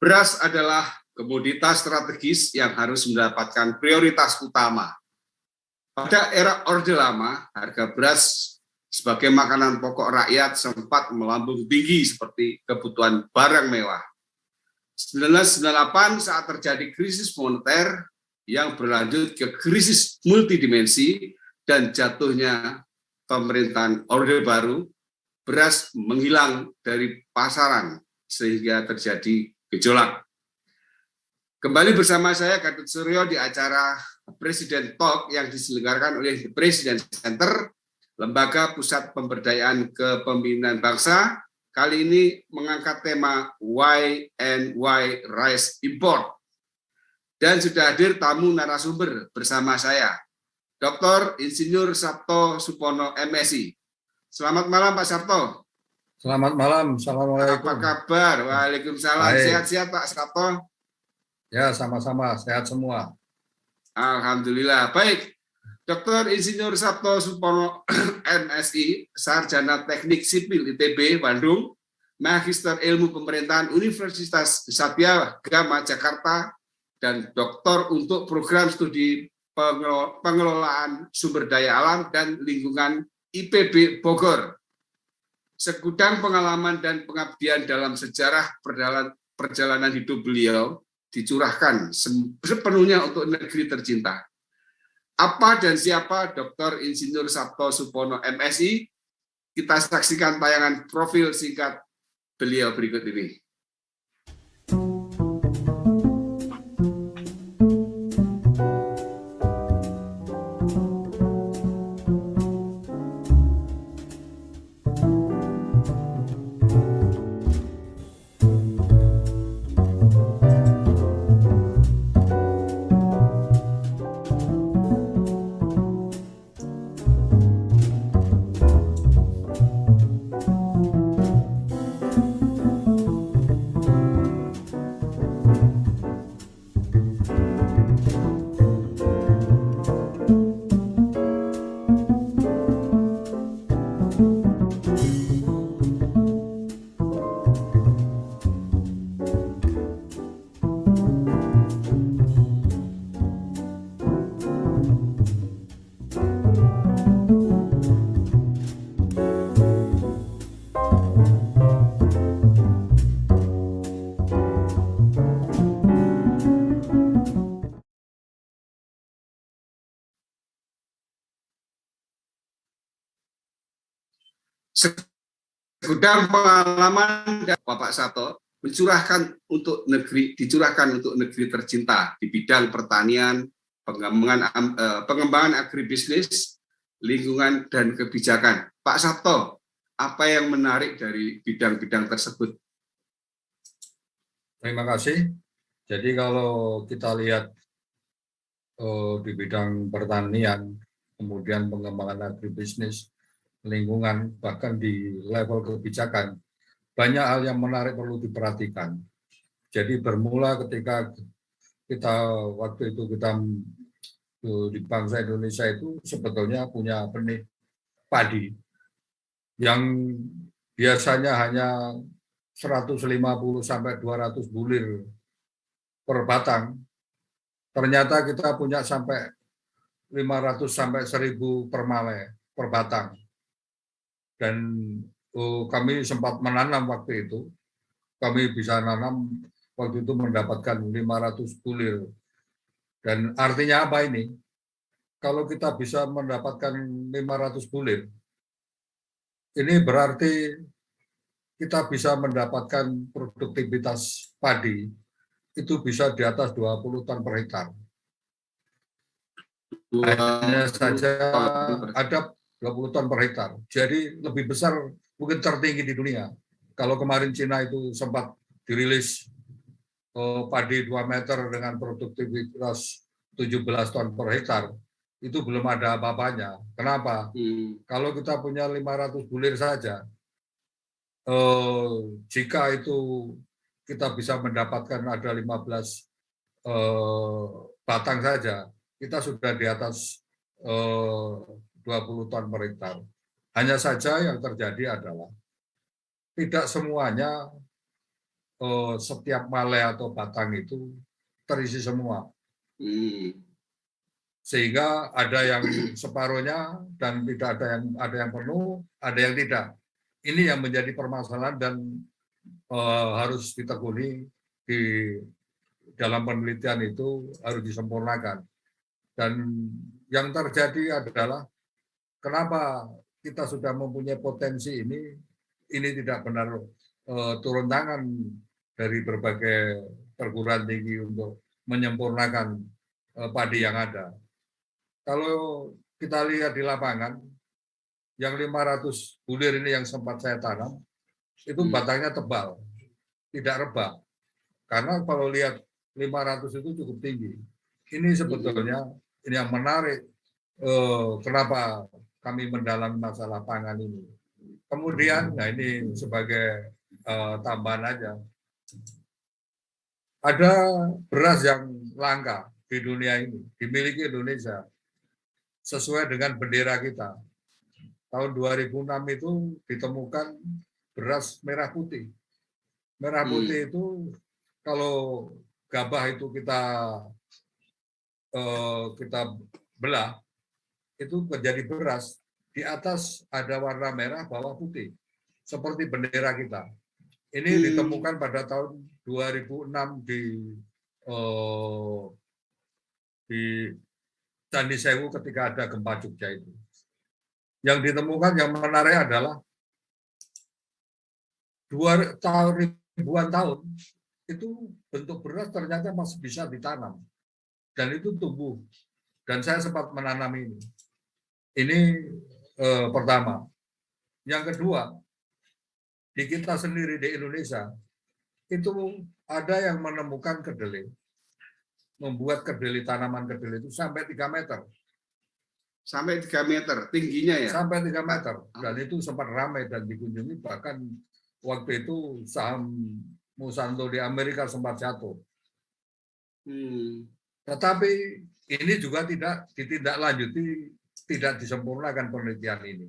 Beras adalah komoditas strategis yang harus mendapatkan prioritas utama. Pada era Orde Lama, harga beras sebagai makanan pokok rakyat sempat melambung tinggi seperti kebutuhan barang mewah. 1998 saat terjadi krisis moneter yang berlanjut ke krisis multidimensi dan jatuhnya pemerintahan Orde Baru, beras menghilang dari pasaran sehingga terjadi gejolak. Kembali bersama saya Gatot Suryo di acara Presiden Talk yang diselenggarakan oleh The President Center, Lembaga Pusat Pemberdayaan Kepemimpinan Bangsa. Kali ini mengangkat tema Why and Why Rice Import. Dan sudah hadir tamu narasumber bersama saya, Dr. Insinyur Sabto Supono, MSI. Selamat malam Pak Sabto. Selamat malam, Assalamualaikum. Apa kabar? Waalaikumsalam. Sehat-sehat Pak Sabto? Ya, sama-sama, sehat semua. Alhamdulillah. Baik, Dr. Insinyur Sabto Supono, MSI, Sarjana Teknik Sipil ITB, Bandung, Magister Ilmu Pemerintahan Universitas Satya Gama, Jakarta, dan Doktor untuk Program Studi Pengelolaan Sumber Daya Alam dan Lingkungan IPB Bogor. Segudang pengalaman dan pengabdian dalam sejarah perjalanan hidup beliau dicurahkan sepenuhnya untuk negeri tercinta. Apa dan siapa Dr. Insinyur Sabto Supono, MSI? Kita saksikan tayangan profil singkat beliau berikut ini. Segudang pengalaman Bapak Sabto dicurahkan untuk negeri tercinta di bidang pertanian, pengembangan agribisnis, lingkungan dan kebijakan. Pak Sabto, apa yang menarik dari bidang-bidang tersebut? Terima kasih. Jadi kalau kita lihat di bidang pertanian, kemudian pengembangan agribisnis, lingkungan, bahkan di level kebijakan, banyak hal yang menarik perlu diperhatikan. Jadi bermula ketika waktu itu kita di bangsa Indonesia itu sebetulnya punya benih padi yang biasanya hanya 150 sampai 200 bulir per batang. Ternyata kita punya sampai 500 sampai 1000 per male per batang. Dan kami sempat menanam waktu itu, kami bisa nanam waktu itu mendapatkan 500 bulir. Dan artinya apa ini? Kalau kita bisa mendapatkan 500 bulir, ini berarti kita bisa mendapatkan produktivitas padi itu bisa di atas 20 ton per hektar. Hanya saja ada 20 ton per hektar. Jadi lebih besar, mungkin tertinggi di dunia. Kalau kemarin Cina itu sempat dirilis padi 2 meter dengan produktivitas 17 ton per hektar, itu belum ada apa-apanya. Kenapa? Kalau kita punya 500 bulir saja, jika itu kita bisa mendapatkan ada 15 batang saja, kita sudah di atas 20 ton per hektar. Hanya saja yang terjadi adalah tidak semuanya setiap malai atau batang itu terisi semua. Sehingga ada yang separuhnya dan tidak ada yang penuh, ada yang tidak. Ini yang menjadi permasalahan dan harus ditekuni di dalam penelitian itu harus disempurnakan. Dan yang terjadi adalah kenapa kita sudah mempunyai potensi ini tidak benar turun tangan dari berbagai perguruan tinggi untuk menyempurnakan padi yang ada. Kalau kita lihat di lapangan, yang 500 bulir ini yang sempat saya tanam, itu batangnya tebal, tidak rebah. Karena kalau lihat 500 itu cukup tinggi. Ini sebetulnya ini yang menarik, kenapa kami mendalami masalah pangan ini. Kemudian, nah ini sebagai tambahan aja, ada beras yang langka di dunia ini, dimiliki Indonesia, sesuai dengan bendera kita. Tahun 2006 itu ditemukan beras merah putih. Merah putih itu kalau gabah itu kita belah, itu menjadi beras. Di atas ada warna merah, bawah putih, seperti bendera kita. Ini ditemukan pada tahun 2006 di Candi Sewu ketika ada gempa Jogja itu. Yang ditemukan yang menarik adalah ribuan tahun itu bentuk beras ternyata masih bisa ditanam dan itu tumbuh. Dan saya sempat menanam ini. Ini pertama. Yang kedua, di kita sendiri di Indonesia itu ada yang menemukan kedelai, membuat kedelai, tanaman kedelai itu sampai 3 meter. Sampai 3 meter tingginya ya? Sampai 3 meter. Dan itu sempat ramai dan dikunjungi, bahkan waktu itu saham Monsanto di Amerika sempat jatuh. Tetapi ini juga tidak ditindaklanjuti, tidak disempurnakan penelitian ini.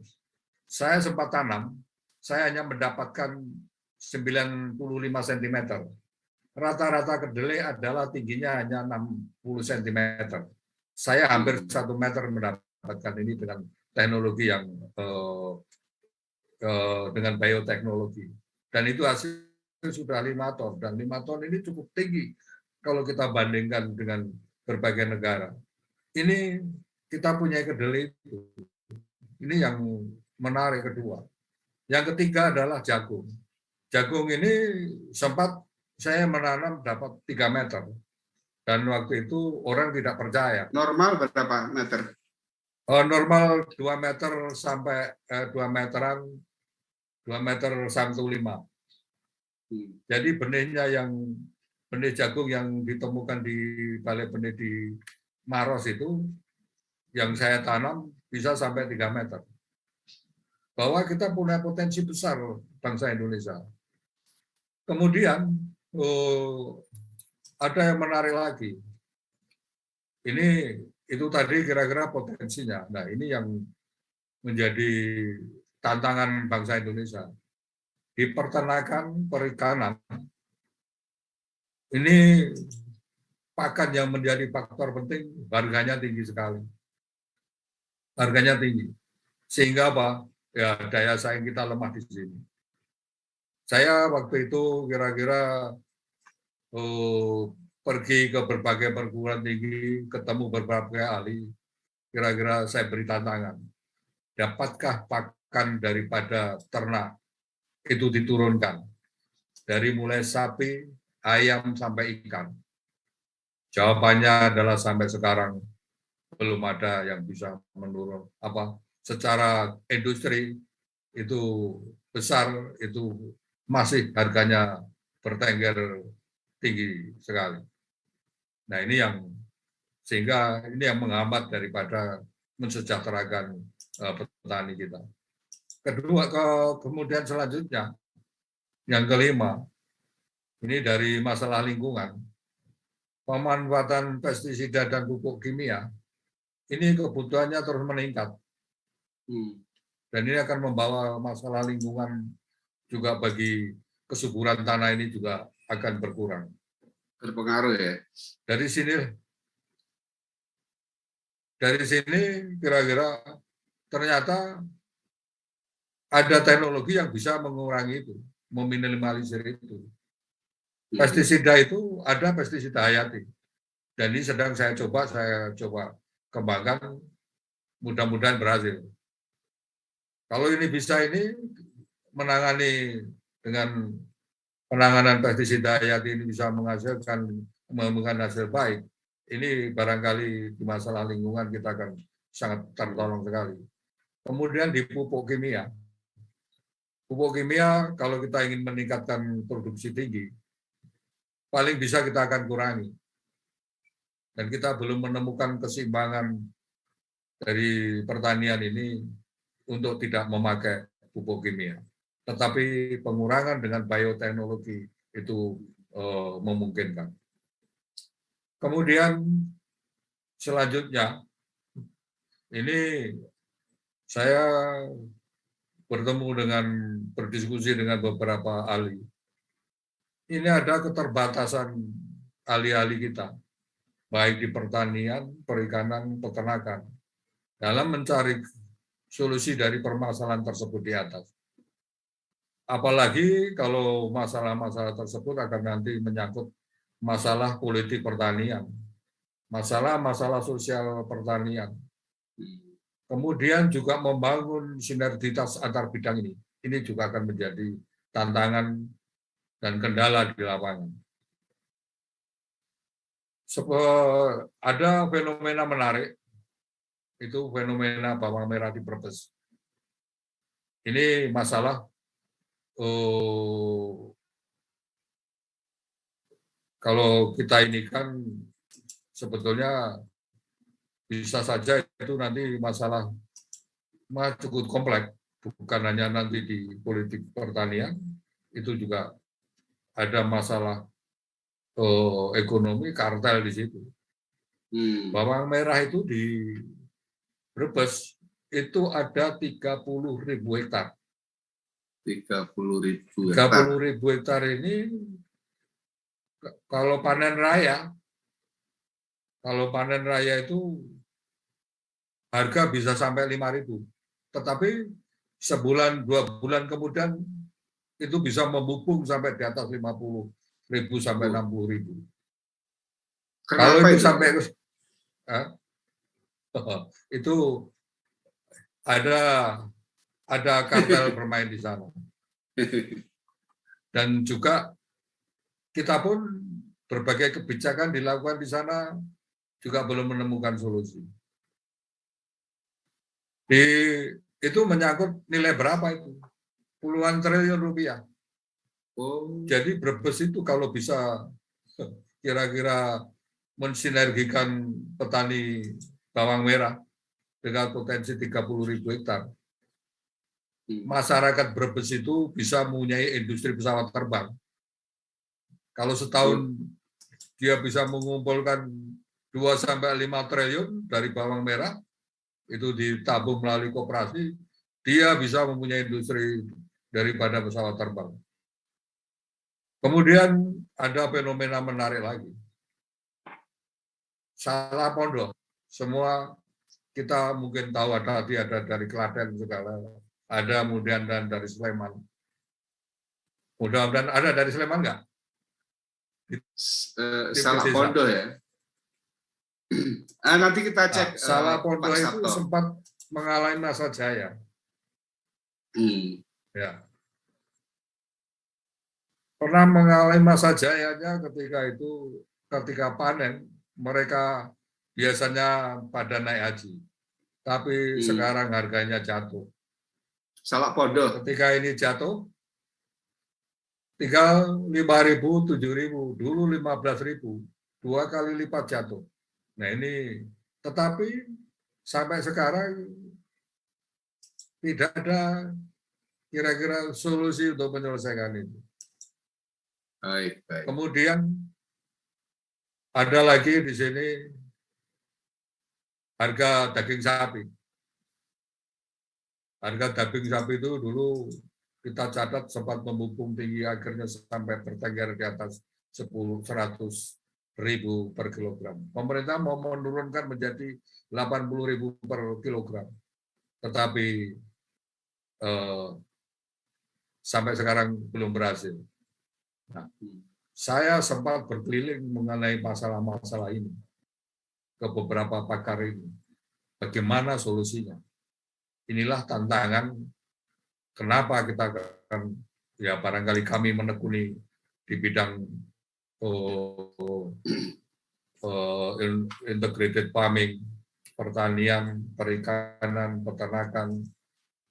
Saya sempat tanam, saya hanya mendapatkan 95 cm. Rata-rata kedelai adalah tingginya hanya 60 cm. Saya hampir 1 meter mendapatkan ini dengan teknologi yang dengan bioteknologi. Dan itu hasil sudah 5 ton. Dan 5 ton ini cukup tinggi kalau kita bandingkan dengan berbagai negara. Ini kita punya kedelai itu. Ini yang menarik kedua. Yang ketiga adalah jagung. Jagung ini sempat saya menanam dapat 3 meter. Dan waktu itu orang tidak percaya. Normal berapa meter? Normal 2 meter sampai 2 meteran, 2 meter 1,5. Jadi benih jagung yang ditemukan di balai benih di Maros itu, yang saya tanam bisa sampai 3 meter. Bahwa kita punya potensi besar bangsa Indonesia. Kemudian ada yang menarik lagi. Itu tadi kira-kira potensinya. Nah, ini yang menjadi tantangan bangsa Indonesia. Di peternakan, perikanan, ini pakan yang menjadi faktor penting, harganya tinggi sekali. Harganya tinggi. Sehingga apa? Ya, daya saing kita lemah di sini. Saya waktu itu kira-kira pergi ke berbagai perguruan tinggi, ketemu berbagai ahli, kira-kira saya beri tantangan. Dapatkah pakan daripada ternak itu diturunkan? Dari mulai sapi, ayam, sampai ikan. Jawabannya adalah sampai sekarang belum ada yang bisa menurun. Secara industri itu besar, itu masih harganya bertengger tinggi sekali. Nah, ini yang sehingga ini yang menghambat daripada mensejahterakan petani kita. Kemudian selanjutnya, yang kelima, ini dari masalah lingkungan. Pemanfaatan pestisida dan pupuk kimia, ini kebutuhannya terus meningkat. Dan ini akan membawa masalah lingkungan juga bagi kesuburan tanah ini juga akan berkurang. Berpengaruh ya. Dari sini kira-kira ternyata ada teknologi yang bisa mengurangi itu, meminimalisir itu. Pestisida itu ada pestisida hayati. Dan ini sedang saya coba kembangkan, mudah-mudahan berhasil. Kalau ini bisa menangani dengan penanganan pestisida hayati ini bisa menghasilkan hasil baik, ini barangkali di masalah lingkungan kita akan sangat tertolong sekali. Kemudian di pupuk kimia kalau kita ingin meningkatkan produksi tinggi, paling bisa kita akan kurangi. Dan kita belum menemukan keseimbangan dari pertanian ini untuk tidak memakai pupuk kimia. Tetapi pengurangan dengan bioteknologi itu memungkinkan. Kemudian selanjutnya, ini saya berdiskusi dengan beberapa ahli. Ini ada keterbatasan ahli-ahli kita, baik di pertanian, perikanan, peternakan, dalam mencari solusi dari permasalahan tersebut di atas. Apalagi kalau masalah-masalah tersebut akan nanti menyangkut masalah politik pertanian, masalah-masalah sosial pertanian. Kemudian juga membangun sinergitas antar bidang ini. Ini juga akan menjadi tantangan dan kendala di lapangan. Ada fenomena menarik, itu fenomena bawang merah di Brebes. Ini masalah kalau kita ini kan sebetulnya bisa saja itu nanti masalah cukup kompleks, bukan hanya nanti di politik pertanian, itu juga ada masalah ekonomi, kartel di situ. Bawang merah itu di Brebes itu ada 30.000 hektar. 30.000 hektar ini kalau panen raya itu harga bisa sampai 5.000. Tetapi sebulan, 2 bulan kemudian itu bisa membubung sampai di atas 50.000 sampai 60.000. Kalau itu sampai itu ada kartel bermain di sana. Dan juga kita pun berbagai kebijakan dilakukan di sana juga belum menemukan solusi. Itu menyangkut nilai berapa itu? Puluhan triliun rupiah. Jadi Brebes itu kalau bisa kira-kira mensinergikan petani bawang merah dengan potensi 30.000 hektar, masyarakat Brebes itu bisa mempunyai industri pesawat terbang. Kalau setahun dia bisa mengumpulkan 2-5 triliun dari bawang merah, itu ditabung melalui koperasi, dia bisa mempunyai industri daripada pesawat terbang. Kemudian ada fenomena menarik lagi. Salah pondok. Semua kita mungkin tahu ada dari Klaten segala, ada kemudian dan dari Sleman. Mudah-mudahan ada dari Sleman enggak? Salah pondok ya. Nanti kita cek. Salah pondok itu sempat mengalami masa jaya. Ya. Pernah mengalami masa jayanya ketika panen, mereka biasanya pada naik haji. Tapi sekarang harganya jatuh. Salah pondok. Ketika ini jatuh, tinggal 5.000, 7.000, dulu 15.000, 2 kali lipat jatuh. Nah ini, tetapi sampai sekarang tidak ada kira-kira solusi untuk menyelesaikan itu. Baik. Kemudian ada lagi di sini harga daging sapi. Harga daging sapi itu dulu kita catat sempat membumbung tinggi, akhirnya sampai bertengger di atas 100.000 per kilogram. Pemerintah mau menurunkan menjadi 80.000 per kilogram, tetapi sampai sekarang belum berhasil. Nah, saya sempat berkeliling mengenai masalah-masalah ini ke beberapa pakar ini. Bagaimana solusinya? Inilah tantangan kenapa kita akan, ya barangkali kami menekuni di bidang integrated farming, pertanian, perikanan, peternakan,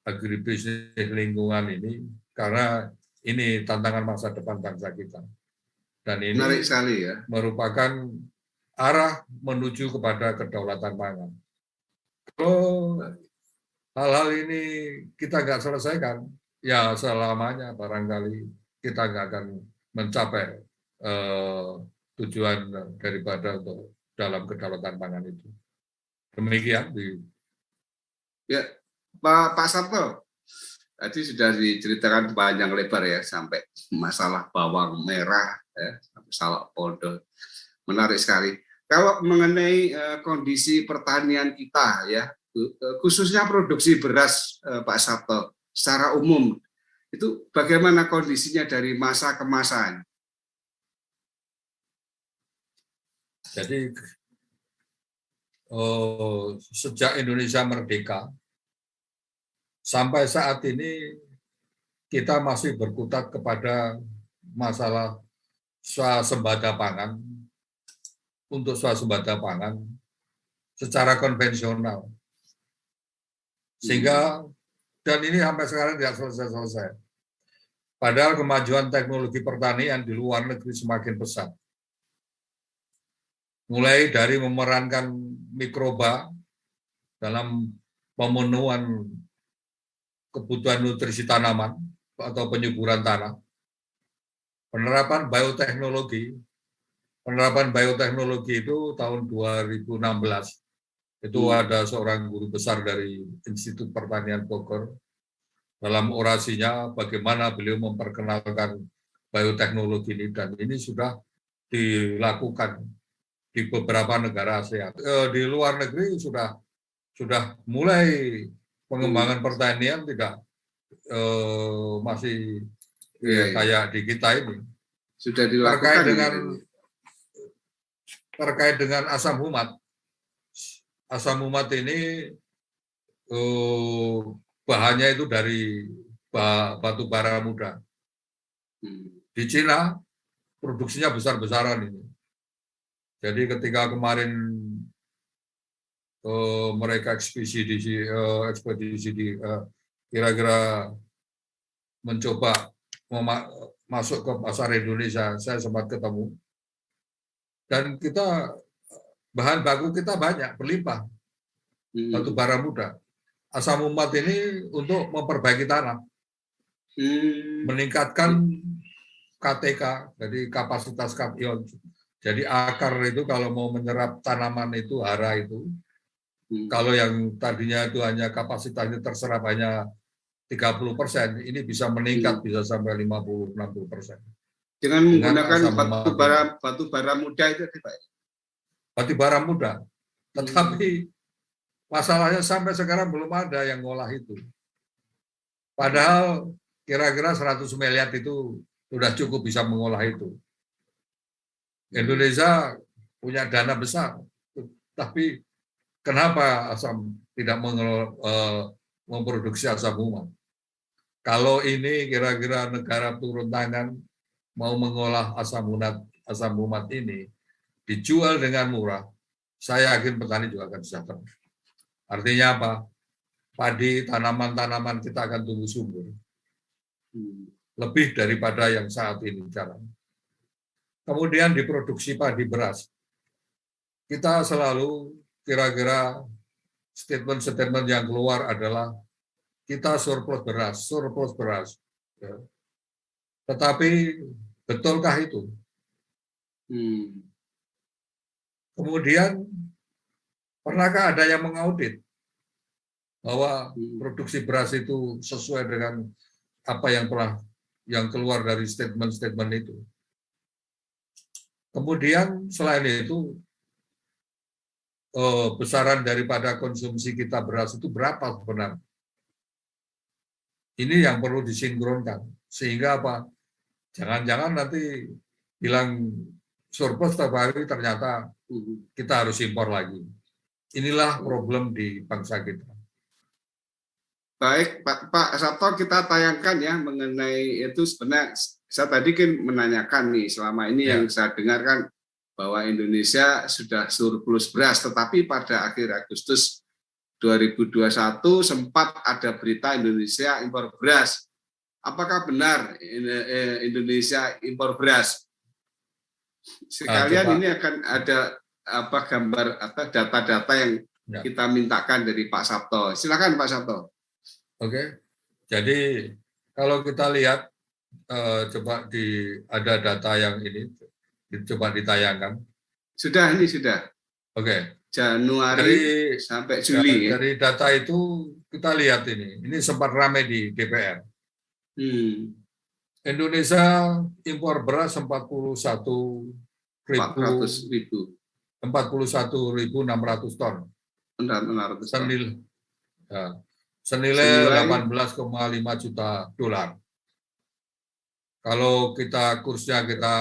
agribisnis, lingkungan ini, karena ini tantangan masa depan bangsa kita. Dan ini menarik sekali ya. Merupakan arah menuju kepada kedaulatan pangan. Kalau hal-hal ini kita nggak selesaikan, ya selamanya barangkali kita nggak akan mencapai tujuan daripada untuk dalam kedaulatan pangan itu. Demikian. Ya, Pak Sabto, tadi sudah diceritakan panjang lebar ya, sampai masalah bawang merah, ya, sampai salak podo. Menarik sekali. Kalau mengenai kondisi pertanian kita, ya, khususnya produksi beras, Pak Sabto, secara umum, itu bagaimana kondisinya dari masa ke masa? Jadi sejak Indonesia merdeka sampai saat ini kita masih berkutat kepada masalah swasembada pangan. Untuk swasembada pangan secara konvensional, sehingga dan ini sampai sekarang tidak selesai. Padahal kemajuan teknologi pertanian di luar negeri semakin pesat. Mulai dari memerankan mikroba dalam pemenuhan kebutuhan nutrisi tanaman atau penyuburan tanah, penerapan bioteknologi itu tahun 2016. Itu ada seorang guru besar dari Institut Pertanian Bogor. Dalam orasinya bagaimana beliau memperkenalkan bioteknologi ini, dan ini sudah dilakukan di beberapa negara ASEAN. Di luar negeri sudah mulai pengembangan pertanian, tidak masih kayak di kita ini. Sudah dilakukan terkait dengan asam humat. Asam humat ini bahannya itu dari batu bara muda. Di Cina produksinya besar-besaran ini. Jadi ketika kemarin mereka ekspedisi kira-kira mencoba masuk ke pasar Indonesia, saya sempat ketemu. Dan kita bahan baku kita banyak, berlimpah, batu bara muda. Asam humat ini untuk memperbaiki tanah, meningkatkan KTK, jadi kapasitas kation. Jadi akar itu kalau mau menyerap tanaman itu, hara itu, kalau yang tadinya itu hanya kapasitasnya terserap hanya 30%, ini bisa meningkat, bisa sampai 50-60%. Dengan menggunakan batu bara muda itu, Pak? Batu bara muda. Tetapi masalahnya sampai sekarang belum ada yang ngolah itu. Padahal kira-kira 100 miliar itu sudah cukup bisa mengolah itu. Indonesia punya dana besar, tapi kenapa tidak memproduksi asam humat? Kalau ini kira-kira negara turun tangan mau mengolah asam humat ini, dijual dengan murah, saya yakin petani juga akan sejahtera. Artinya apa? Padi, tanaman-tanaman kita akan tumbuh subur. Lebih daripada yang saat ini caranya. Kemudian diproduksi padi beras. Kita selalu kira-kira statement-statement yang keluar adalah kita surplus beras. Ya. Tetapi betulkah itu? Kemudian pernahkah ada yang mengaudit bahwa produksi beras itu sesuai dengan apa yang keluar dari statement-statement itu. Kemudian selain itu, besaran daripada konsumsi kita beras itu berapa sebenarnya? Ini yang perlu disinkronkan. Sehingga apa? Jangan-jangan nanti bilang surplus setiap hari ternyata kita harus impor lagi. Inilah problem di bangsa kita. Baik, Pak Sabto, kita tayangkan ya mengenai itu. Sebenarnya saya tadi kan menanyakan nih, selama ini yang saya dengarkan bahwa Indonesia sudah surplus beras, tetapi pada akhir Agustus 2021 sempat ada berita Indonesia impor beras. Apakah benar Indonesia impor beras? Sekalian ini akan ada gambar data-data yang kita mintakan dari Pak Sabto. Silakan Pak Sabto. Oke, jadi kalau kita lihat, coba ada data yang ini, coba ditayangkan. Sudah, ini sudah. Oke. Januari sampai Juli. Dari data itu kita lihat ini sempat ramai di DPR. Indonesia impor beras 41.600 ton. Senilai 18,5 juta dolar. Kalau kita kursnya kita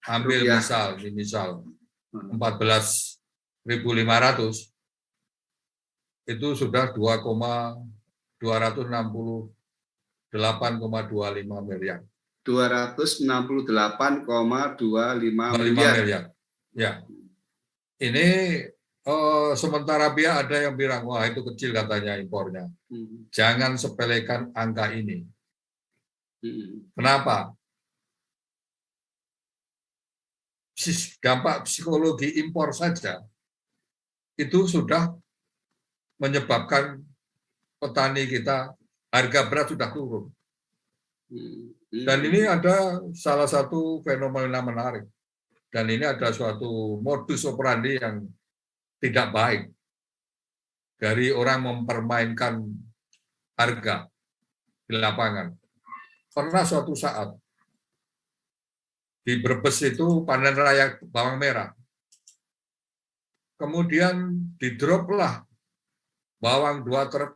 ambil misal 14.500, itu sudah 268,25 miliar. 268,25 miliar. Ya. Ini sementara pihak ada yang bilang, wah itu kecil katanya impornya. Jangan sepelekan angka ini. Kenapa? Dampak psikologi impor saja itu sudah menyebabkan petani kita harga beras sudah turun. Dan ini ada salah satu fenomena menarik. Dan ini ada suatu modus operandi yang tidak baik dari orang mempermainkan harga di lapangan. Pernah suatu saat di Brebes itu panen raya bawang merah. Kemudian didroplah bawang 2 truk,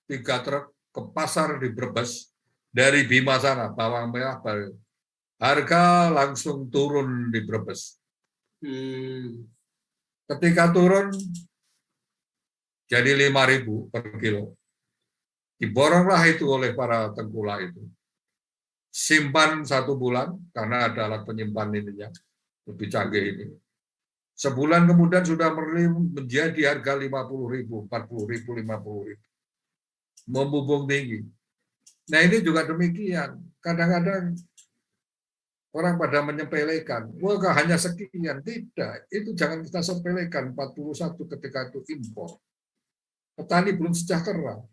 3 truk ke pasar di Brebes dari Bima sana, bawang merah baru. Harga langsung turun di Brebes. Ketika turun jadi 5.000 per kilo. Diboronglah itu oleh para tengkulak itu. Simpan 1 bulan, karena ada alat penyimpan ininya, lebih canggih ini. Sebulan kemudian sudah menjadi harga 50.000, 40.000, 50.000. Membumbung tinggi. Nah ini juga demikian. Kadang-kadang orang pada menyepelekan, wah hanya sekian. Tidak, itu jangan kita sepelekan. 41 ketika itu impor. Petani belum sejahtera.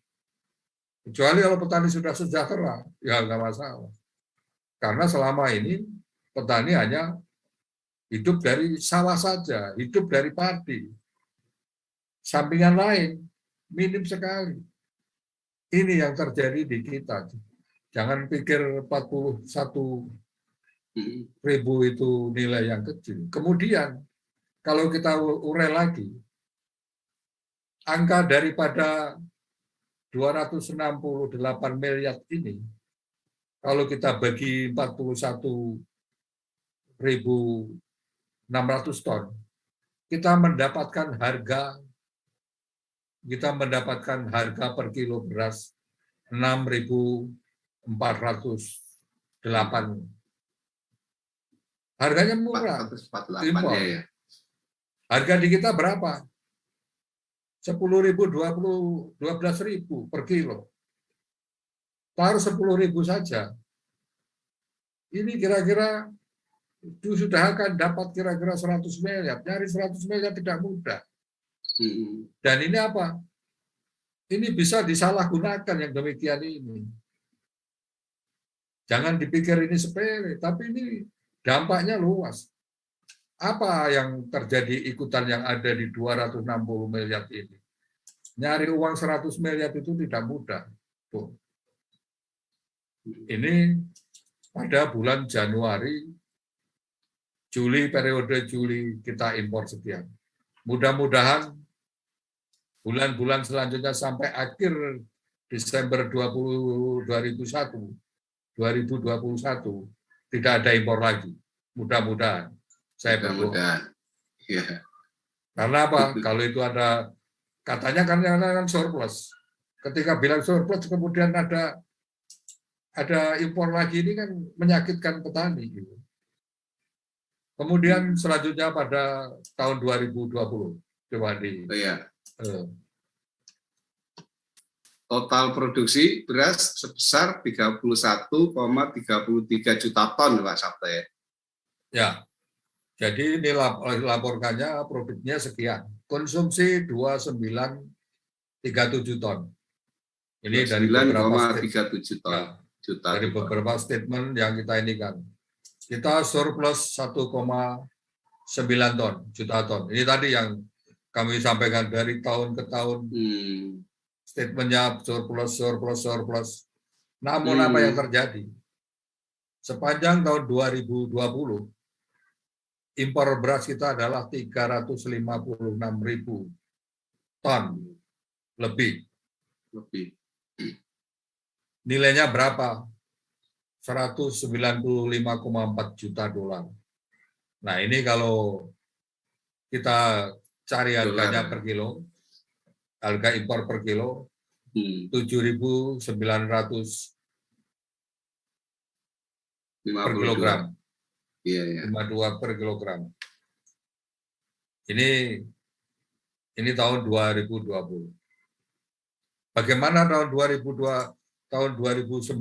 Kecuali kalau petani sudah sejahtera, ya nggak masalah. Karena selama ini petani hanya hidup dari sawah saja, hidup dari padi. Sampingan lain minim sekali. Ini yang terjadi di kita. Jangan pikir 41.000 itu nilai yang kecil. Kemudian kalau kita urai lagi, angka daripada 268 miliar ini, kalau kita bagi 41.600 ton, kita mendapatkan harga per kilo beras 6.408. Harganya murah. 448 ya. Harga di kita berapa? 10.000, 12.000 per kilo. Taruh 10.000 saja. Ini kira-kira sudah akan dapat kira-kira 100 miliar. Nyari 100 miliar tidak mudah. Dan ini apa? Ini bisa disalahgunakan yang demikian ini. Jangan dipikir ini sepele, tapi ini dampaknya luas. Apa yang terjadi ikutan yang ada di 260 miliar ini? Nyari uang 100 miliar itu tidak mudah. Tuh. Ini pada bulan Januari, Juli, periode Juli kita impor sekian. Mudah-mudahan bulan-bulan selanjutnya sampai akhir Desember 2021 tidak ada impor lagi. Mudah-mudahan. Saya berdoa. Mudah-mudahan. Ya. Karena apa? Kalau itu ada, katanya kan surplus. Ketika bilang surplus, kemudian ada impor lagi, ini kan menyakitkan petani. Kemudian selanjutnya pada tahun 2020, coba di. Oh, ya. Total produksi beras sebesar 31,33 juta ton, Pak Sabto ya. Ya, jadi ini laporkannya produknya sekian. Konsumsi 29,37 ton. Ini dari beberapa 29,37 ton. Ya, dari beberapa statement yang kita ini kan. Kita surplus 1,9 ton, juta ton. Ini tadi yang kami sampaikan dari tahun ke tahun. Statementnya surplus. Namun apa yang terjadi? Sepanjang tahun 2020, impor beras kita adalah 356.000 ton lebih. Nilainya berapa? 195,4 juta dolar. Nah, ini kalau kita cari harganya per kilo, harga impor per kilo 7.900 per kilogram. Iya. 52 per kilogram. Ini tahun 2020. Bagaimana tahun 2019?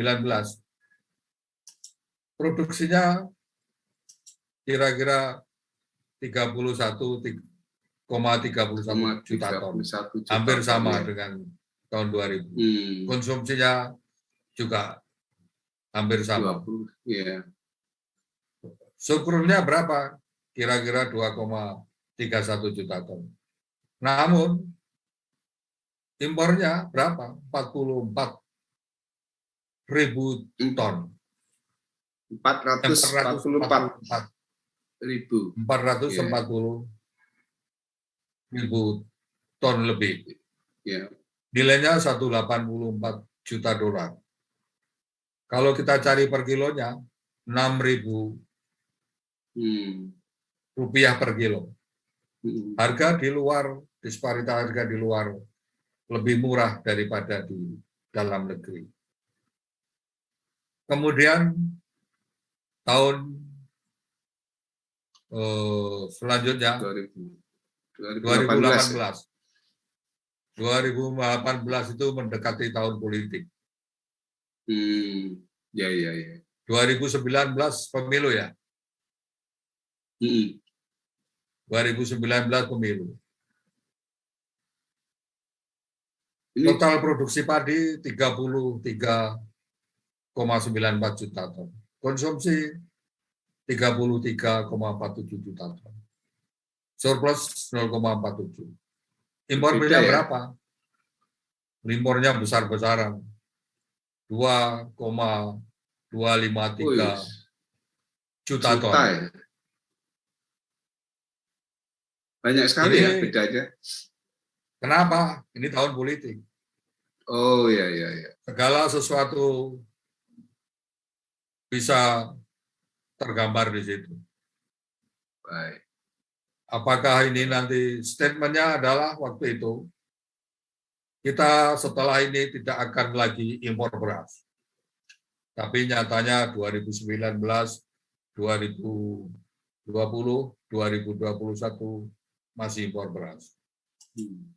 Produksinya kira-kira 31,31 juta ton. Hampir sama dengan tahun 2000. Konsumsinya juga hampir sama. 20, ya. Surplusnya berapa? Kira-kira 2,31 juta ton. Namun impornya berapa? 44.000 ton. 440.000 ton lebih. Nilainya 184 juta dolar. Kalau kita cari per kilonya 6.000 rupiah per kilo. Harga di luar, disparitas harga di luar lebih murah daripada di dalam negeri. Kemudian tahun selanjutnya 2018. 2018 itu mendekati tahun politik. 2019 pemilu ya. 2019 pemilu. Total produksi padi 33,94 juta ton. Konsumsi 33,47 juta ton. Surplus 0,47. Impor minyak berapa? Impornya besar-besaran. 2,253 juta ton. Ya? Banyak sekali ya bedanya. Kenapa? Ini tahun politik. Oh ya. Segala sesuatu bisa tergambar di situ. Baik. Apakah ini nanti statementnya adalah waktu itu kita setelah ini tidak akan lagi impor beras. Tapi nyatanya 2019, 2020, 2021 masih impor beras.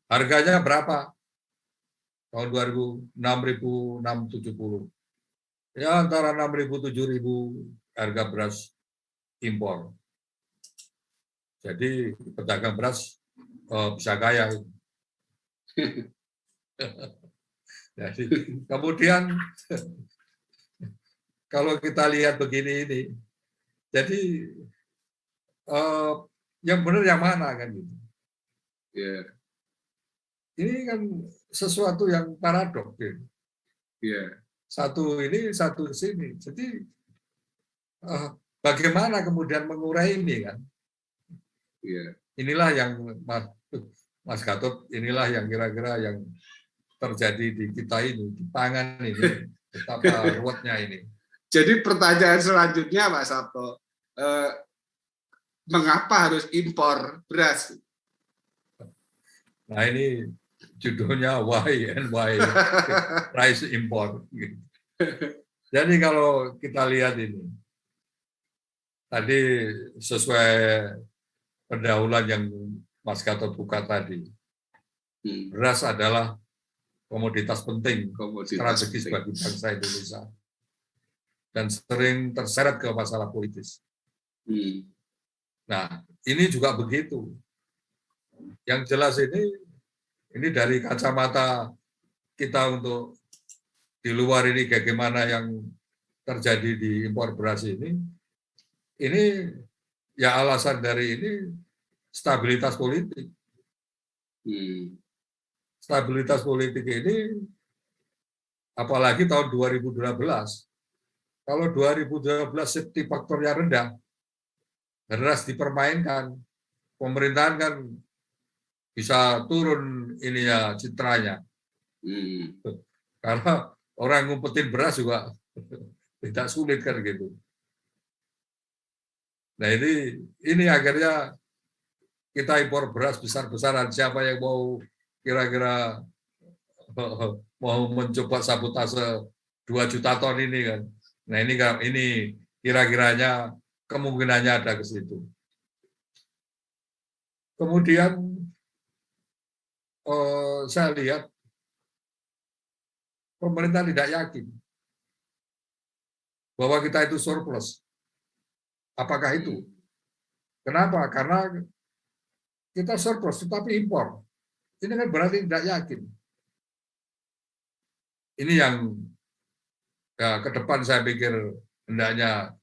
Harganya berapa? Tahun 2000 6.670. Ya antara 6.000 7.000 harga beras impor. Jadi pedagang beras bisa kaya. Jadi kemudian kalau kita lihat begini ini, jadi yang benar yang mana kan gitu? Yeah. Ini kan sesuatu yang paradok. Gitu. Yeah. satu ini, satu sini. Jadi bagaimana kemudian mengurai ini kan? Iya. Inilah yang Mas Gatot, inilah yang kira-kira yang terjadi di kita ini, di pangan ini, betapa ruwetnya ini. Jadi pertanyaan selanjutnya Pak Sabto, mengapa harus impor beras? Nah ini judulnya Why and Why Price Import. Jadi kalau kita lihat ini, tadi sesuai pendahuluan yang Mas Gatot buka tadi, beras adalah komoditas penting, strategis bagi bangsa Indonesia, dan sering terseret ke masalah politis. Nah, ini juga begitu. Yang jelas ini dari kacamata kita untuk di luar ini bagaimana yang terjadi di impor beras ini ya alasan dari ini stabilitas politik. Stabilitas politik ini apalagi tahun 2012. Kalau 2012 safety faktornya rendah, beras dipermainkan, pemerintahan kan bisa turun ini ya citranya. Karena orang ngumpetin beras juga tidak sulit kan gitu. Nah ini akhirnya kita impor beras besar-besaran. Siapa yang mau kira-kira mau mencoba sabotase 2 juta ton ini kan. Nah ini kira-kiranya kemungkinannya ada ke situ. Kemudian saya lihat pemerintah tidak yakin bahwa kita itu surplus. Apakah itu? Kenapa? Karena kita surplus tetapi impor. Ini kan berarti tidak yakin. Ini yang ya, ke depan saya pikir hendaknya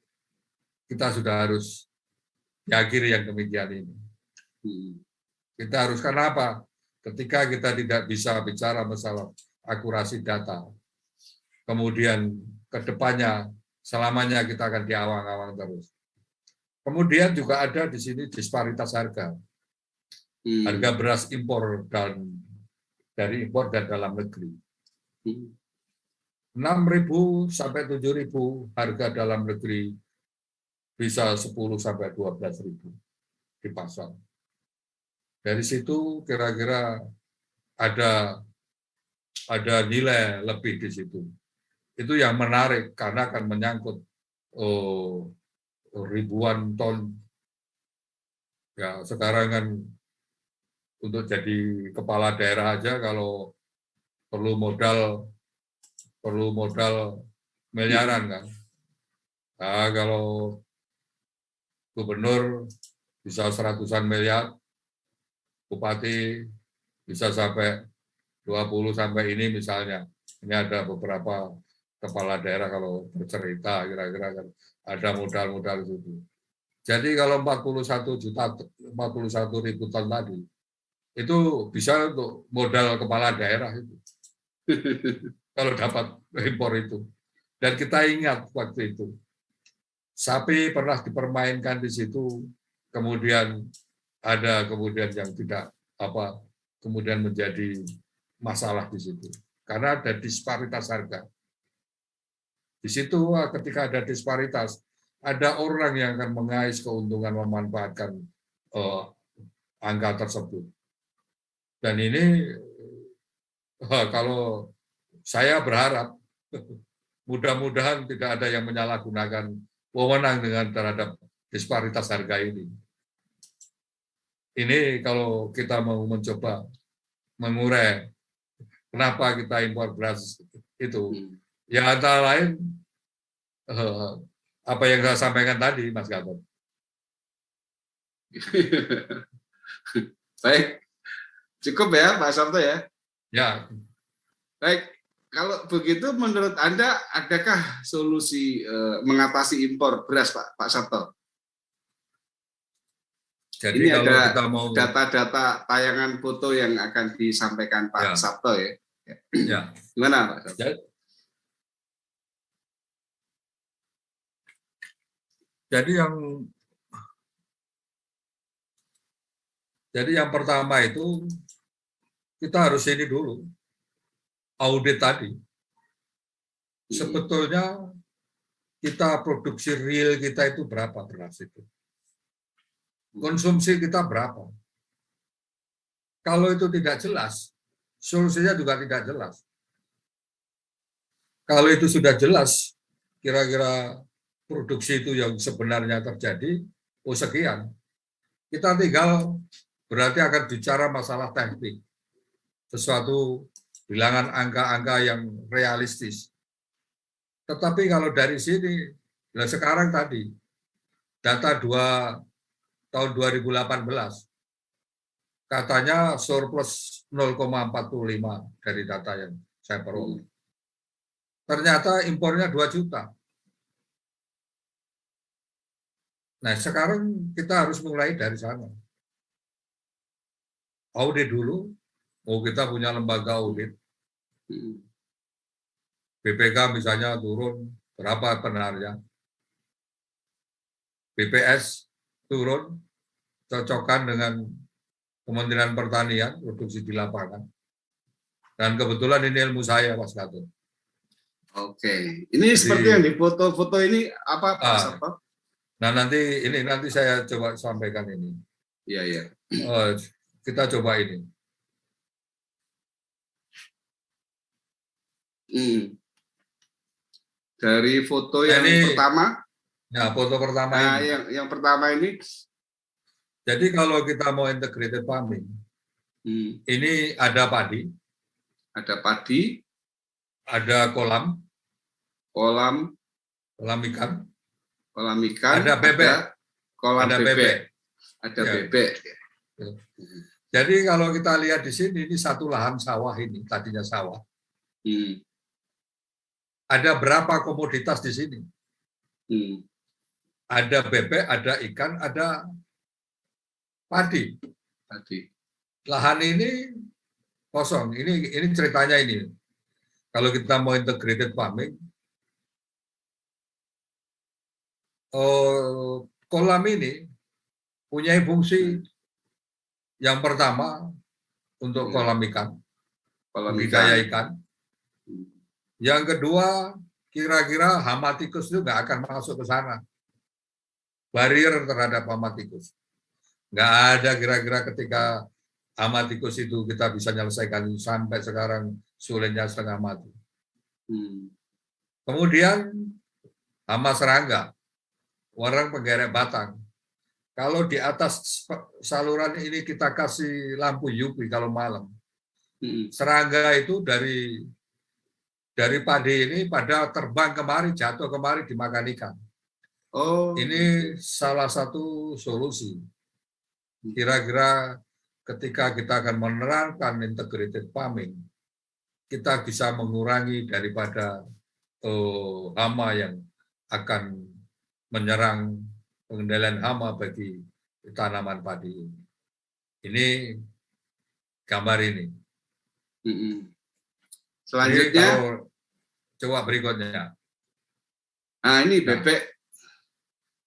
kita sudah harus akhiri yang demikian ini. Kita harus, karena apa? Ketika kita tidak bisa bicara masalah akurasi data, kemudian ke depannya selamanya kita akan diawang-awang terus. Kemudian juga ada di sini disparitas harga. Harga beras impor dan dari impor dan dalam negeri. 6.000 sampai 7.000 harga dalam negeri, bisa 10 sampai 12.000 di pasar. Dari situ kira-kira ada nilai lebih di situ. Itu yang menarik karena akan menyangkut ribuan ton. Ya sekarang kan untuk jadi kepala daerah aja kalau perlu modal miliaran kan. Nah, kalau gubernur bisa 100-an miliar, bupati bisa sampai 20 sampai ini misalnya. Ini ada beberapa kepala daerah kalau bercerita kira-kira kan ada modal-modal itu. Jadi kalau 41.000 ton tadi itu bisa untuk modal kepala daerah itu. Kalau dapat impor itu. Dan kita ingat waktu itu sapi pernah dipermainkan di situ, kemudian ada yang tidak kemudian menjadi masalah di situ karena ada disparitas harga. Di situ ketika ada disparitas, ada orang yang akan mengais keuntungan memanfaatkan angka tersebut. Dan ini kalau saya berharap mudah-mudahan tidak ada yang menyalahgunakan wewenang terhadap disparitas harga ini. Ini kalau kita mau mencoba mengurai kenapa kita impor beras itu, ya antara lain apa yang saya sampaikan tadi, Mas Gatot. Baik, cukup ya Pak Sabto ya? Ya. Baik, kalau begitu menurut Anda adakah solusi mengatasi impor beras Pak Sabto? Jadi ini kalau ada kita mau data-data tayangan foto yang akan disampaikan Pak Sabto ya. Ya. Gimana Pak Sabto? Jadi yang pertama itu kita harus ini dulu, audit tadi. Sebetulnya kita produksi real kita itu berapa beras itu? Konsumsi kita berapa? Kalau itu tidak jelas, solusinya juga tidak jelas. Kalau itu sudah jelas, kira-kira produksi itu yang sebenarnya terjadi, oh sekian. Kita tinggal berarti akan bicara masalah teknik. Sesuatu bilangan angka-angka yang realistis. Tetapi kalau dari sini, nah sekarang tadi, data tahun 2018, katanya surplus 0,45 dari data yang saya peroleh. Ternyata impornya 2 juta. Nah, sekarang kita harus mulai dari sana. Audit dulu, kita punya lembaga audit. BPK misalnya turun, berapa benarnya? BPS turun, cocokkan dengan Kementerian Pertanian, produksi di lapangan. Dan kebetulan ini ilmu saya, Mas Gatot. Oke, ini jadi, seperti yang di foto-foto ini apa Pak Sabto? Nah nanti saya coba sampaikan ini. Iya iya. Kita coba ini. Dari foto yang pertama. Ya, foto pertama ini. Yang pertama ini. Jadi kalau kita mau integrated farming, ini ada padi. Ada padi. Ada kolam ikan. Ada bebek. Ada bebek. Ada bebek. Jadi kalau kita lihat di sini, ini satu lahan sawah ini, tadinya sawah. Ada berapa komoditas di sini? Ada bebek, ada ikan, ada padi. Lahan ini kosong. Ini ceritanya ini. Kalau kita mau integrated farming, kolam ini punya fungsi yang pertama untuk kolam ikan, budidaya ikan. Yang kedua, kira-kira hama tikus itu nggak akan masuk ke sana. Barrier terhadap hama tikus. Nggak ada kira-kira ketika hama tikus itu kita bisa menyelesaikan sampai sekarang sulitnya setengah mati. Kemudian hama serangga, orang penggerek batang. Kalau di atas saluran ini kita kasih lampu UV kalau malam, serangga itu dari padi ini pada terbang kemari, jatuh kemari dimakan ikan. Ini salah satu solusi. Kira-kira ketika kita akan menerapkan integrated farming, kita bisa mengurangi daripada hama yang akan menyerang pengendalian hama bagi tanaman padi. Ini gambar ini. Selanjutnya, coba berikutnya. Nah, ini bebek.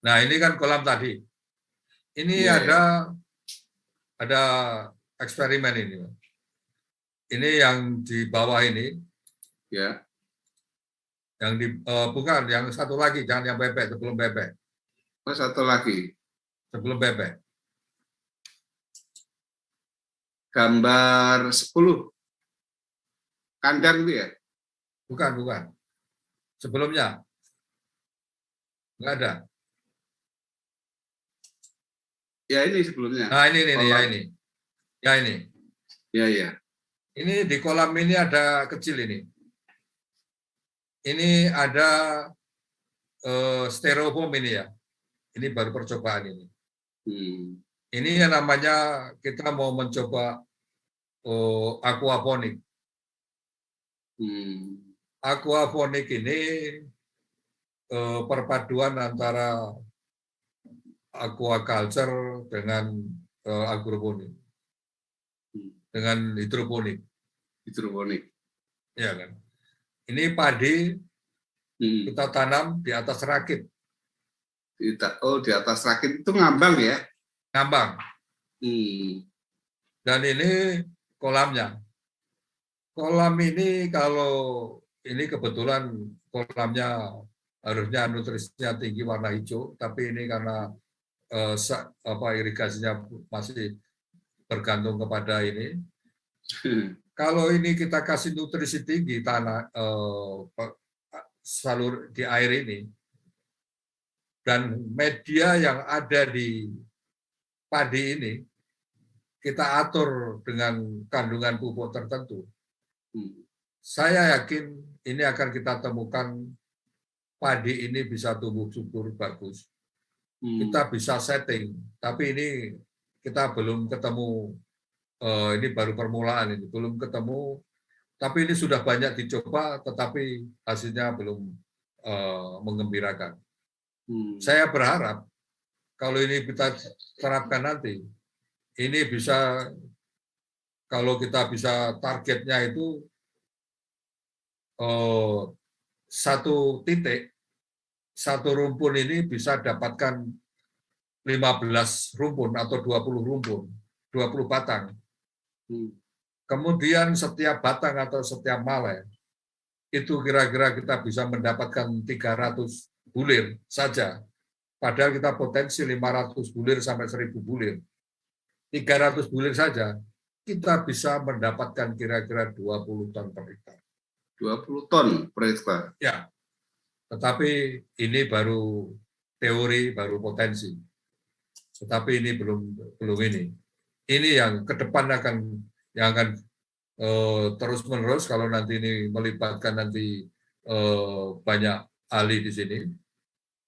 Nah, ini kan kolam tadi. Ini ada eksperimen ini. Ini yang di bawah ini. Ya. Yang bukan, yang satu lagi, jangan yang bebek, sebelum bebek. Satu lagi. Sebelum bebek. Gambar 10. Kandang itu ya? Bukan. Sebelumnya. Enggak ada. Ya ini sebelumnya. Nah ini. Ya ini. Ya. Ini di kolam ini ada kecil ini. Ini ada styrofoam ini ya. Ini baru percobaan ini. Ini yang namanya kita mau mencoba aquaponik. Aquaponik ini perpaduan antara aquaculture dengan agroponik, dengan hidroponik. Ya kan. Ini padi kita tanam di atas rakit. di atas rakit itu ngambang ya? Ngambang. Dan ini kolamnya. Kolam ini kalau ini kebetulan kolamnya harusnya nutrisinya tinggi warna hijau, tapi ini karena irigasinya masih bergantung kepada ini. Kalau ini kita kasih nutrisi tinggi tanah salur di air ini, dan media yang ada di padi ini kita atur dengan kandungan pupuk tertentu, saya yakin ini akan kita temukan padi ini bisa tumbuh subur bagus. Kita bisa setting, tapi ini kita belum ketemu. Ini baru permulaan, ini belum ketemu. Tapi ini sudah banyak dicoba, tetapi hasilnya belum menggembirakan. Saya berharap kalau ini kita terapkan nanti, ini bisa, kalau kita bisa targetnya itu satu titik, satu rumpun ini bisa dapatkan 15 rumpun atau 20 rumpun, 20 batang. Kemudian setiap batang atau setiap malai, itu kira-kira kita bisa mendapatkan 300 bulir saja. Padahal kita potensi 500 bulir sampai 1000 bulir. 300 bulir saja, kita bisa mendapatkan kira-kira 20 ton per hektar. 20 ton per hektar? Ya, tetapi ini baru teori, baru potensi. Tetapi ini belum ini. Ini yang ke depan akan terus-menerus kalau nanti ini melibatkan nanti banyak ahli di sini.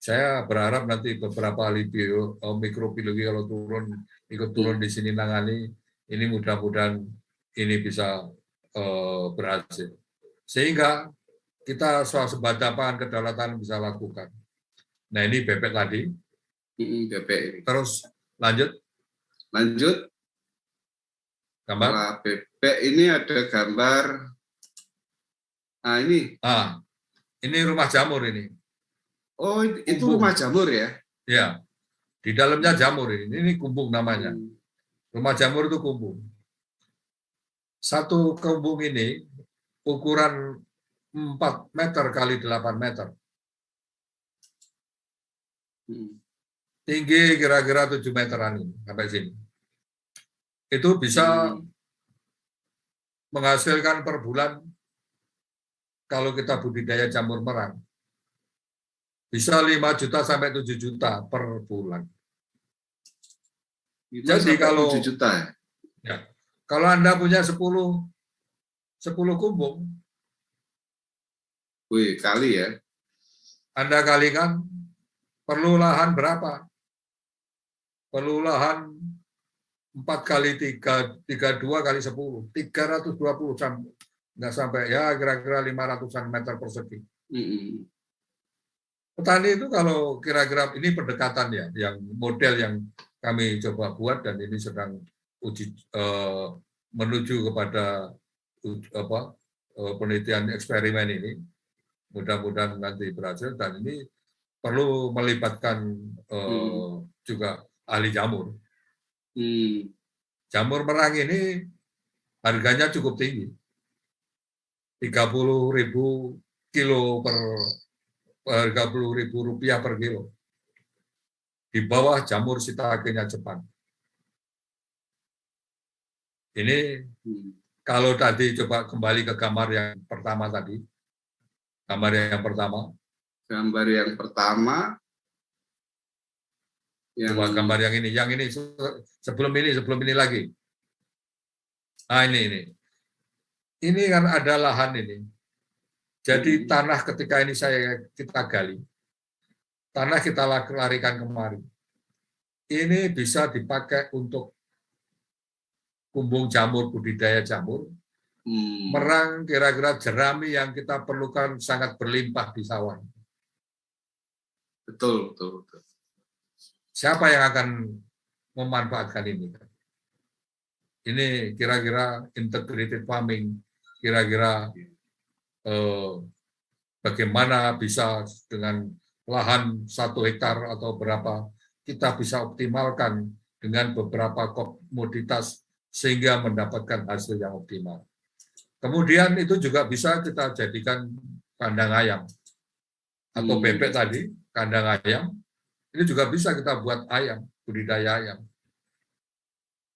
Saya berharap nanti beberapa ahli mikrobiologi kalau ikut turun di sini nangani, ini mudah-mudahan ini bisa berhasil. Sehingga kita swasembada pangan kedaulatan bisa lakukan. Nah ini bebek tadi. Bebek. Terus lanjut. Gambar. Nah, bebek ini ada gambar. Nah ini. Ini rumah jamur ini. Oh, itu rumah jamur ya? Ya, di dalamnya jamur ini. Ini kumbung namanya. Rumah jamur itu kumbung. Satu kumbung ini ukuran 4 meter kali 8 meter. Tinggi kira-kira 7 meteran ini, sampai sini. Itu bisa menghasilkan per bulan, kalau kita budidaya jamur merang, bisa 5 juta sampai 7 juta per bulan. Jadi kalau 7 juta ya, kalau Anda punya 10 kumbung, kali ya. Anda kalikan, perlu lahan berapa? Perlu lahan 4 kali 3, 32 kali 10, 320 sampai, nggak sampai ya kira-kira 500-an meter persegi. Petani itu kalau kira-kira ini pendekatan ya, yang model yang kami coba buat dan ini sedang menuju kepada penelitian eksperimen ini. Mudah-mudahan nanti berhasil dan ini perlu melibatkan juga ahli jamur. Jamur merang ini harganya cukup tinggi, 30.000 kilo Rp30.000 per kilo. Di bawah jamur shiitake-nya Jepang. Ini kalau tadi coba kembali ke gambar yang pertama tadi. Gambar yang pertama. Coba gambar yang ini sebelum ini lagi. Nah ini. Ini kan ada lahan ini. Jadi tanah ketika ini kita gali, tanah kita larikan kemari. Ini bisa dipakai untuk kumbung jamur, budidaya jamur, merang kira-kira jerami yang kita perlukan sangat berlimpah di sawah. Betul. Siapa yang akan memanfaatkan ini? Ini kira-kira integrated farming, kira-kira bagaimana bisa dengan lahan 1 hektar atau berapa, kita bisa optimalkan dengan beberapa komoditas sehingga mendapatkan hasil yang optimal. Kemudian itu juga bisa kita jadikan kandang ayam atau bebek tadi, kandang ayam. Ini juga bisa kita buat ayam, budidaya ayam.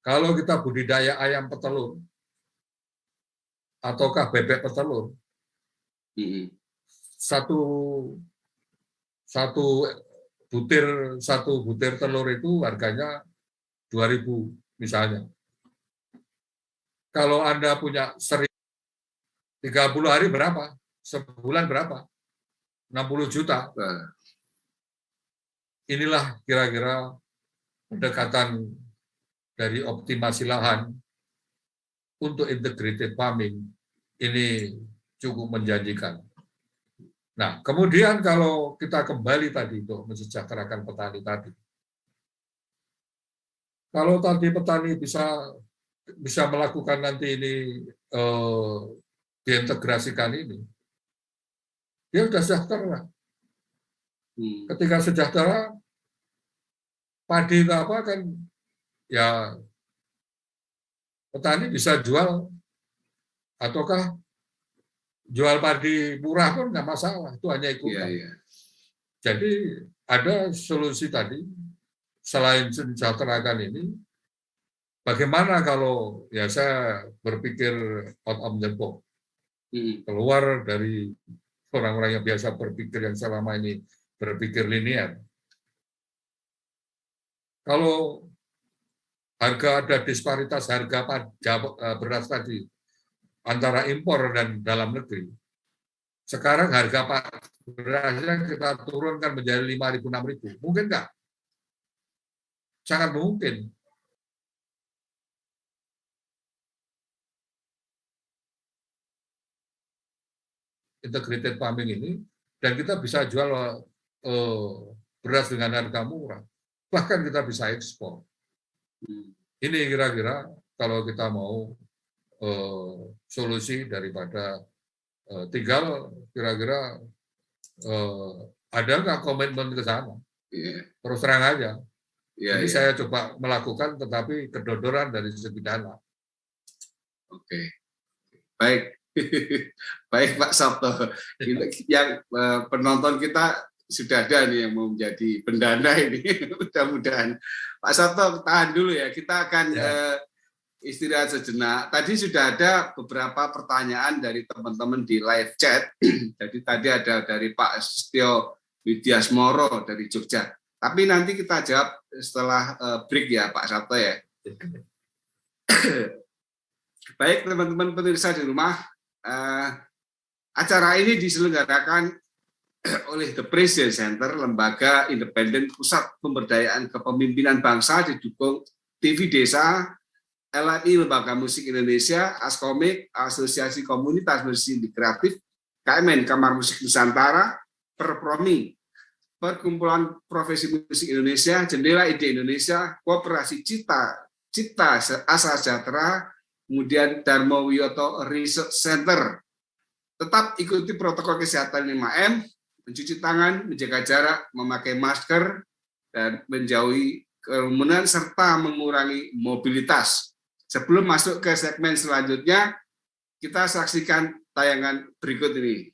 Kalau kita budidaya ayam petelur, ataukah bebek petelur, satu butir telur itu harganya 2.000 misalnya. Kalau Anda punya 30 hari berapa? Sebulan berapa? 60 juta. Inilah kira-kira pendekatan dari optimasi lahan untuk integrated farming ini cukup menjanjikan. Nah, kemudian kalau kita kembali tadi untuk mensejahterakan petani tadi, kalau tadi petani bisa melakukan nanti ini diintegrasikan ini, dia sudah sejahtera. Ketika sejahtera, padi itu apa kan? Ya, petani bisa jual ataukah jual padi murah pun nggak masalah, itu hanya ikutan. Jadi ada solusi tadi, selain sejahterakan ini, bagaimana kalau ya saya berpikir out of the box, keluar dari orang-orang yang biasa berpikir yang selama ini berpikir linear. Kalau harga ada disparitas harga beras tadi antara impor dan dalam negeri. Sekarang harga berasnya kita turunkan menjadi 5.000, 6.000. Mungkin nggak? Sangat mungkin. Integrated farming ini, dan kita bisa jual beras dengan harga murah. Bahkan kita bisa ekspor. Ini kira-kira kalau kita mau solusi daripada tinggal kira-kira ada nggak komitmen ke sana? Terus terang aja. Jadi saya coba melakukan, tetapi kedodoran dari segi dana. Oke, baik, baik Pak Sabto. Yang penonton kita sudah ada nih yang mau menjadi pendana ini. Mudah-mudahan Pak Sabto tahan dulu ya. Kita akan istirahat sejenak. Tadi sudah ada beberapa pertanyaan dari teman-teman di live chat. Jadi tadi ada dari Pak Setio Widyasmoro dari Jogja. Tapi nanti kita jawab setelah break ya Pak Sabto ya. Baik teman-teman pemirsa di rumah, acara ini diselenggarakan oleh The Presiden Center, lembaga independen pusat pemberdayaan kepemimpinan bangsa, didukung TV Desa, LMI Lembaga Musik Indonesia, Askomik, Asosiasi Komunitas Musik Kreatif, KMN Kamar Musik Nusantara, Perpromi, Perkumpulan Profesi Musik Indonesia, Jendela Ide Indonesia, Koperasi Cipta Asa Sejahtera, kemudian Darmo Wiyoto Research Center. Tetap ikuti protokol kesehatan 5M, mencuci tangan, menjaga jarak, memakai masker, dan menjauhi kerumunan serta mengurangi mobilitas. Sebelum masuk ke segmen selanjutnya, kita saksikan tayangan berikut ini.